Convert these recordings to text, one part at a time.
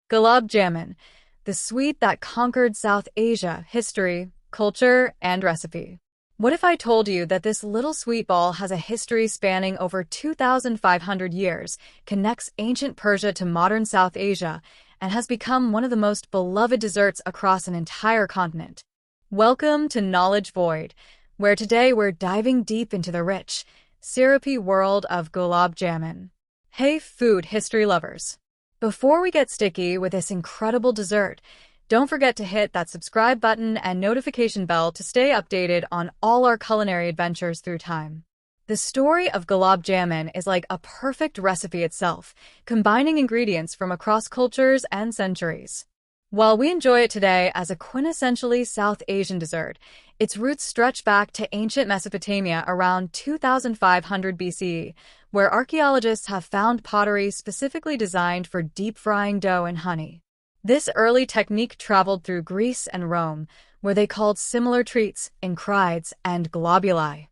Gulab Jamun, the sweet that conquered South Asia, history, culture, and recipe. What if I told you that this little sweet ball has a history spanning over 2,500 years, connects ancient Persia to modern South Asia, and has become one of the most beloved desserts across an entire continent? Welcome to Knowledge Void, where today we're diving deep into the rich, syrupy world of Gulab Jamun. Hey, food history lovers! Before we get sticky with this incredible dessert, don't forget to hit that subscribe button and notification bell to stay updated on all our culinary adventures through time. The story of Gulab Jamun is like a perfect recipe itself, combining ingredients from across cultures and centuries. While we enjoy it today as a quintessentially South Asian dessert, its roots stretch back to ancient Mesopotamia around 2500 BCE, where archaeologists have found pottery specifically designed for deep-frying dough in honey. This early technique traveled through Greece and Rome, where they called similar treats encrides and globuli.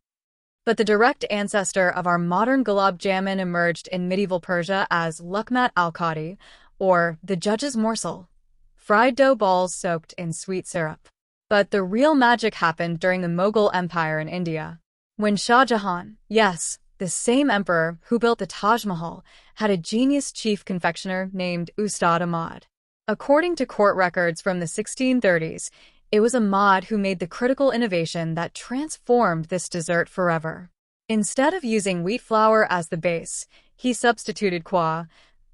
But the direct ancestor of our modern Gulab Jamun emerged in medieval Persia as luqmat al-qadi, or the judge's morsel, fried dough balls soaked in sweet syrup. But the real magic happened during the Mughal Empire in India, when Shah Jahan, yes, the same emperor who built the Taj Mahal, had a genius chief confectioner named Ustad Ahmad. According to court records from the 1630s, it was Ahmad who made the critical innovation that transformed this dessert forever. Instead of using wheat flour as the base, he substituted quail,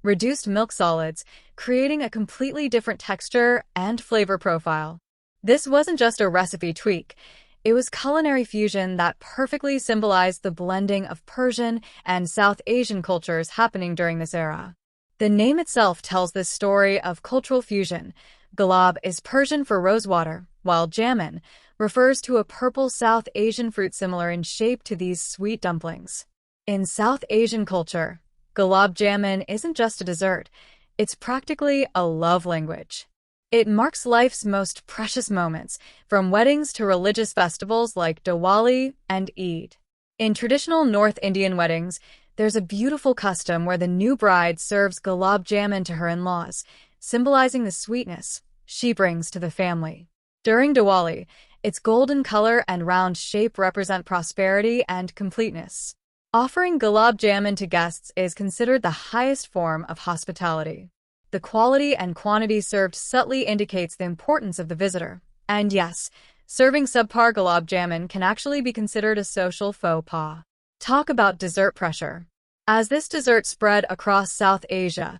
reduced milk solids, creating a completely different texture and flavor profile. This wasn't just a recipe tweak. It was culinary fusion that perfectly symbolized the blending of Persian and South Asian cultures happening during this era. The name itself tells this story of cultural fusion. Gulab is Persian for rosewater, while jamun refers to a purple South Asian fruit similar in shape to these sweet dumplings. In South Asian culture, Gulab Jamun isn't just a dessert, it's practically a love language. It marks life's most precious moments, from weddings to religious festivals like Diwali and Eid. In traditional North Indian weddings, there's a beautiful custom where the new bride serves Gulab Jamun to her in-laws, symbolizing the sweetness she brings to the family. During Diwali, its golden color and round shape represent prosperity and completeness. Offering Gulab Jamun to guests is considered the highest form of hospitality. The quality and quantity served subtly indicates the importance of the visitor. And yes, serving subpar Gulab Jamun can actually be considered a social faux pas. Talk about dessert pressure. As this dessert spread across South Asia,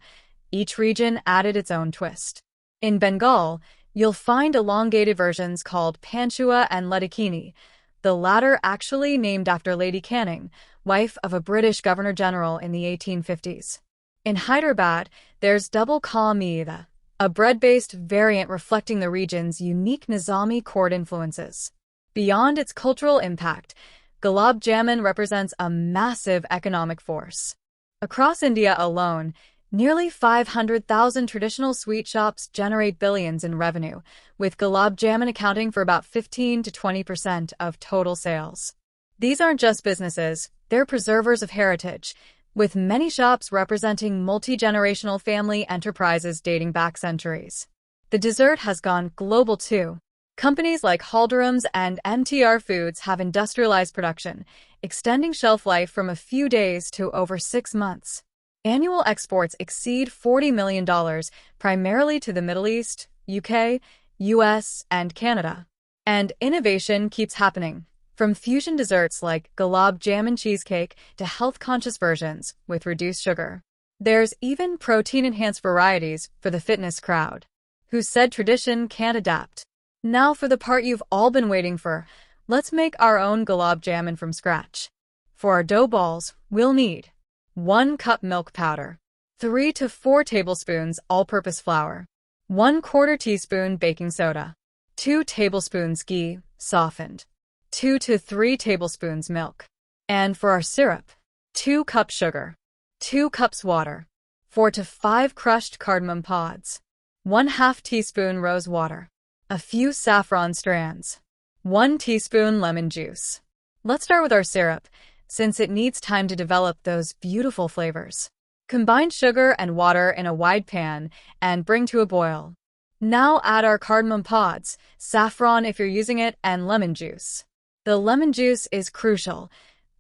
each region added its own twist. In Bengal, you'll find elongated versions called panchua and ladakini, the latter actually named after Lady Canning, wife of a British Governor-General in the 1850s. In Hyderabad, there's double ka meeda, a bread-based variant reflecting the region's unique Nizami court influences. Beyond its cultural impact, Gulab Jamun represents a massive economic force. Across India alone, nearly 500,000 traditional sweet shops generate billions in revenue, with Gulab Jamun accounting for about 15 to 20% of total sales. These aren't just businesses, they're preservers of heritage, with many shops representing multi-generational family enterprises dating back centuries. The dessert has gone global too. Companies like Haldiram's and MTR Foods have industrialized production, extending shelf life from a few days to over 6 months. Annual exports exceed $40 million, primarily to the Middle East, UK, US, and Canada. And innovation keeps happening. From fusion desserts like Gulab Jamun cheesecake to health-conscious versions with reduced sugar. There's even protein-enhanced varieties for the fitness crowd, who said tradition can't adapt. Now for the part you've all been waiting for, let's make our own Gulab Jamun from scratch. For our dough balls, we'll need 1 cup milk powder, 3 to 4 tablespoons all-purpose flour, 1/4 teaspoon baking soda, 2 tablespoons ghee, softened, 2 to 3 tablespoons milk. And for our syrup, 2 cups sugar, 2 cups water, 4 to 5 crushed cardamom pods, 1/2 teaspoon rose water, a few saffron strands, 1 teaspoon lemon juice. Let's start with our syrup, since it needs time to develop those beautiful flavors. Combine sugar and water in a wide pan and bring to a boil. Now add our cardamom pods, saffron if you're using it, and lemon juice. The lemon juice is crucial.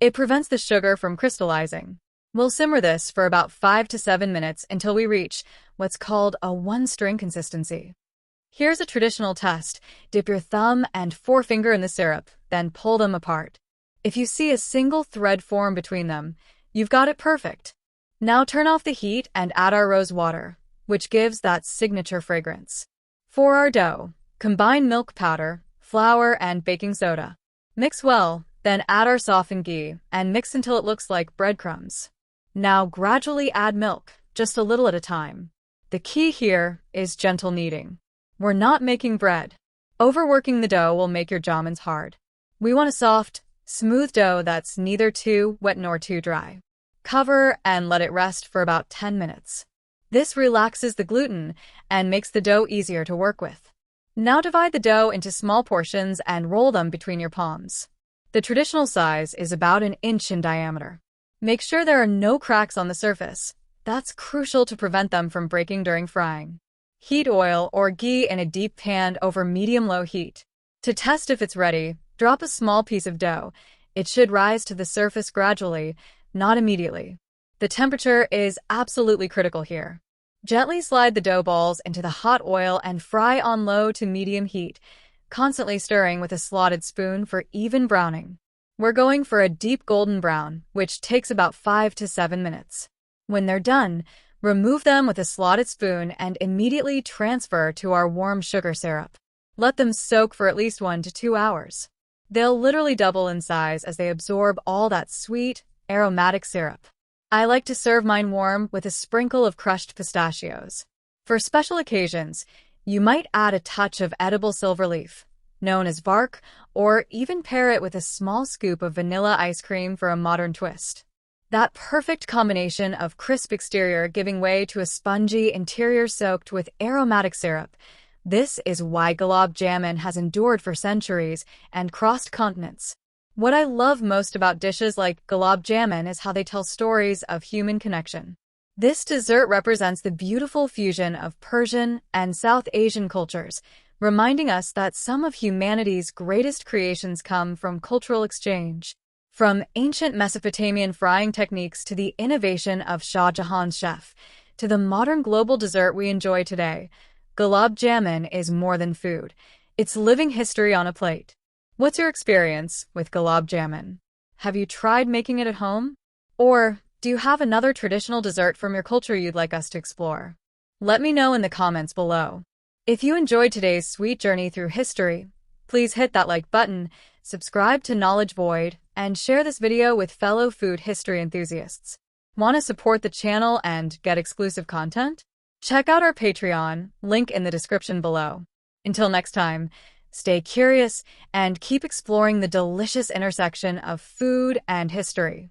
It prevents the sugar from crystallizing. We'll simmer this for about 5 to 7 minutes until we reach what's called a one-string consistency. Here's a traditional test. Dip your thumb and forefinger in the syrup, then pull them apart. If you see a single thread form between them, you've got it perfect. Now turn off the heat and add our rose water, which gives that signature fragrance. For our dough, combine milk powder, flour, and baking soda. Mix well, then add our softened ghee and mix until it looks like breadcrumbs. Now gradually add milk, just a little at a time. The key here is gentle kneading. We're not making bread. Overworking the dough will make your jamons hard. We want a soft, smooth dough that's neither too wet nor too dry. Cover and let it rest for about 10 minutes. This relaxes the gluten and makes the dough easier to work with. Now divide the dough into small portions and roll them between your palms. The traditional size is about an inch in diameter. Make sure there are no cracks on the surface. That's crucial to prevent them from breaking during frying. Heat oil or ghee in a deep pan over medium-low heat. To test if it's ready, drop a small piece of dough. It should rise to the surface gradually, not immediately. The temperature is absolutely critical here. Gently slide the dough balls into the hot oil and fry on low to medium heat, constantly stirring with a slotted spoon for even browning. We're going for a deep golden brown, which takes about 5 to 7 minutes. When they're done, remove them with a slotted spoon and immediately transfer to our warm sugar syrup. Let them soak for at least 1 to 2 hours. They'll literally double in size as they absorb all that sweet, aromatic syrup. I like to serve mine warm with a sprinkle of crushed pistachios. For special occasions, you might add a touch of edible silver leaf, known as bark, or even pair it with a small scoop of vanilla ice cream for a modern twist. That perfect combination of crisp exterior giving way to a spongy interior soaked with aromatic syrup. This is why Gulab Jamun has endured for centuries and crossed continents. What I love most about dishes like Gulab Jamun is how they tell stories of human connection. This dessert represents the beautiful fusion of Persian and South Asian cultures, reminding us that some of humanity's greatest creations come from cultural exchange. From ancient Mesopotamian frying techniques to the innovation of Shah Jahan's chef, to the modern global dessert we enjoy today, Gulab Jamun is more than food. It's living history on a plate. What's your experience with Gulab Jamun? Have you tried making it at home? Or do you have another traditional dessert from your culture you'd like us to explore? Let me know in the comments below. If you enjoyed today's sweet journey through history, please hit that like button, subscribe to Knowledge Void, and share this video with fellow food history enthusiasts. Want to support the channel and get exclusive content? Check out our Patreon, link in the description below. Until next time, stay curious and keep exploring the delicious intersection of food and history.